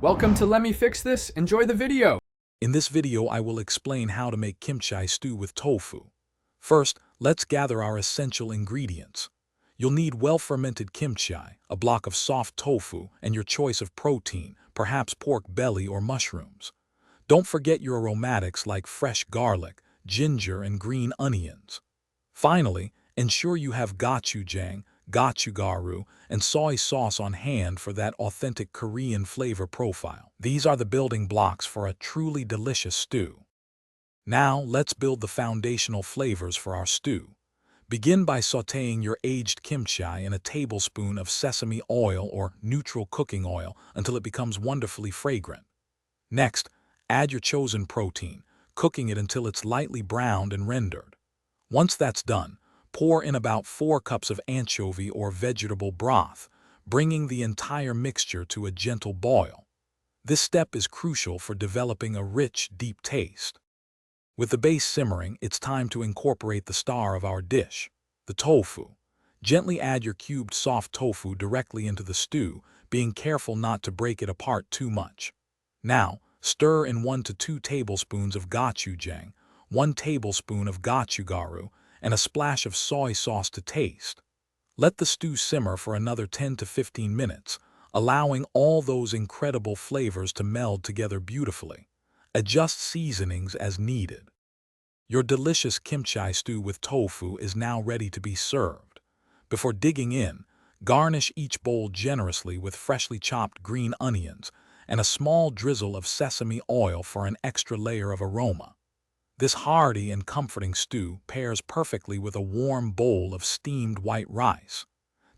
Welcome to Let Me Fix This. Enjoy the video. In this video, I will explain how to make kimchi stew with tofu. First, let's gather our essential ingredients. You'll need well-fermented kimchi, a block of soft tofu, and your choice of protein, perhaps pork belly or mushrooms. Don't forget your aromatics like fresh garlic, ginger, and green onions. Finally, ensure you have gochujang, gochugaru, and soy sauce on hand for that authentic Korean flavor profile. These are the building blocks for a truly delicious stew. Now, let's build the foundational flavors for our stew. Begin by sautéing your aged kimchi in a tablespoon of sesame oil or neutral cooking oil until it becomes wonderfully fragrant. Next, add your chosen protein, cooking it until it's lightly browned and rendered. Once that's done, pour in about 4 cups of anchovy or vegetable broth, bringing the entire mixture to a gentle boil. This step is crucial for developing a rich, deep taste. With the base simmering, it's time to incorporate the star of our dish, the tofu. Gently add your cubed soft tofu directly into the stew, being careful not to break it apart too much. Now, stir in 1 to 2 tablespoons of gochujang, 1 tablespoon of gochugaru, and a splash of soy sauce to taste. Let the stew simmer for another 10 to 15 minutes, allowing all those incredible flavors to meld together beautifully. Adjust seasonings as needed. Your delicious kimchi stew with tofu is now ready to be served. Before digging in, garnish each bowl generously with freshly chopped green onions and a small drizzle of sesame oil for an extra layer of aroma. This hearty and comforting stew pairs perfectly with a warm bowl of steamed white rice.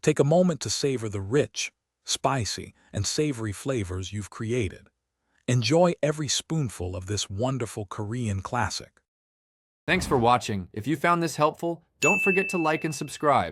Take a moment to savor the rich, spicy, and savory flavors you've created. Enjoy every spoonful of this wonderful Korean classic. Thanks for watching. If you found this helpful, don't forget to like and subscribe.